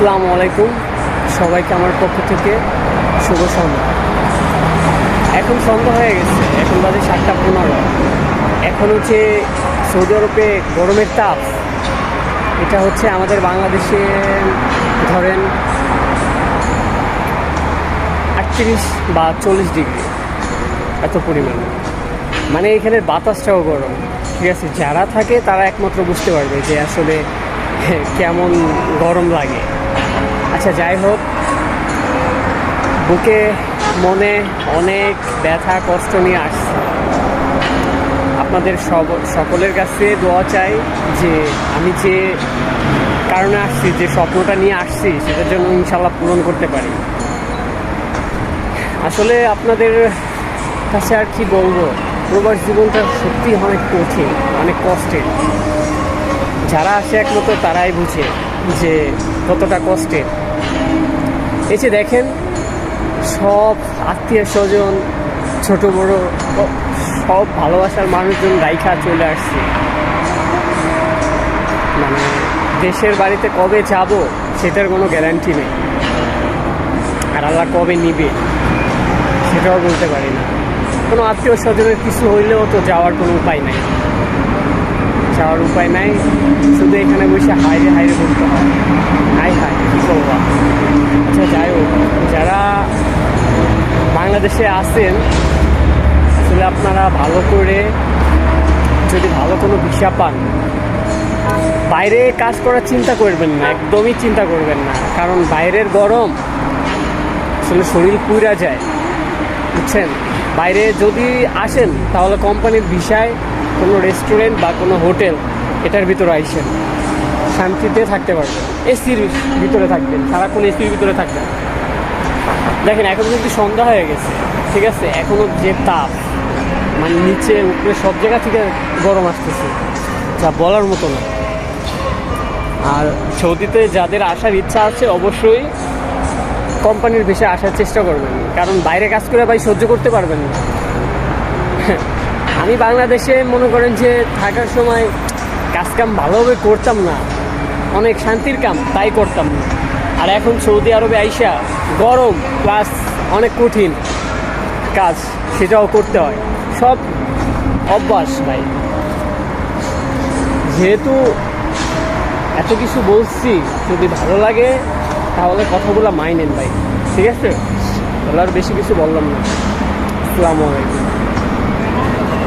আসসালামু আলাইকুম, সবাইকে আমার পক্ষ থেকে শুভ সন্ধ্যা। এখন সন্ধ্যা হয়ে গেছে, এখন বাজে 7:15। এখন হচ্ছে সৌদি আরবে গরমের তাপ, এটা হচ্ছে আমাদের বাংলাদেশে ধরেন 38 বা 40 ডিগ্রি, এত পরিমাণ। মানে এখানে বাতাসটাও গরম। ঠিক আছে, যারা থাকে তারা একমাত্র বুঝতে পারবে যে আসলে কেমন গরম লাগে। আচ্ছা, যাই হোক, বুকে মনে অনেক ব্যথা কষ্ট নিয়ে আসছে। আপনাদের সকলের কাছে দোয়া চাই যে আমি যে কারণে আসছি, যে স্বপ্নটা নিয়ে আসছি, সেটার জন্য ইনশাল্লাহ পূরণ করতে পারি। আসলে আপনাদের কাছে আর কি বলবো, প্রবাস জীবনটা সত্যি অনেক কঠিন, অনেক কষ্টের। যারা আসে একমাত্র তারাই বুঝে যে কতটা কষ্টের। এই যে দেখেন, সব আত্মীয় স্বজন, ছোট বড় সব ভালোবাসার মানুষজন রাইখা চলে আসছে। মানে দেশের বাড়িতে কবে যাব সেটার কোনো গ্যারান্টি নেই, আর আল্লাহ কবে নিবে সেটাও বলতে পারি না। কোনো আত্মীয় স্বজনের কিছু হইলেও তো যাওয়ার কোনো উপায় নাই, যাওয়ার উপায় নাই। শুধু এখানে বসে হাইরে হাইরে বলতে হয়, হাই হাই কী করবা। আচ্ছা, যাই হোক, যারা বাংলাদেশে আছেন, আসলে আপনারা ভালো করে যদি ভালো কোনো ভিসা পান, বাইরে কাজ করার চিন্তা করবেন না, একদমই চিন্তা করবেন না। কারণ বাইরের গরম আসলে শরীর পুড়া যায়, বুঝছেন। বাইরে যদি আসেন তাহলে কোম্পানির ভিসায় কোনো রেস্টুরেন্ট বা কোনো হোটেল, এটার ভিতরে আইসেন, শান্তিতে থাকতে পারবেন। এসির ভিতরে থাকবেন, সারাক্ষণ এসির ভিতরে থাকবেন। দেখেন, এখন কিন্তু সন্ধ্যা হয়ে গেছে, ঠিক আছে, এখনও যে তাপ, মানে নিচে উপরে সব জায়গা থেকে গরম আসতেছে, যা বলার মতো না। আর সৌদিতে যাদের আসার ইচ্ছা আছে, অবশ্যই কোম্পানির ভিসায় আসার চেষ্টা করবেন, কারণ বাইরে কাজ করে ভাই সহ্য করতে পারবেন না। আমি বাংলাদেশে মনে করেন যে থাকার সময় কাজকাম ভালোভাবে করতাম না, অনেক শান্তির কাম তাই করতাম না। আর এখন সৌদি আরবে আইসা গরম প্লাস অনেক কঠিন কাজ, সেটাও করতে হয়। সব অভ্যাস ভাই। যেহেতু এত কিছু বলছি, যদি ভালো লাগে তাহলে কথাগুলো মাইনেন ভাই, ঠিক আছে। তাহলে আর বেশি কিছু বললাম না। আসসালামু আলাইকুম।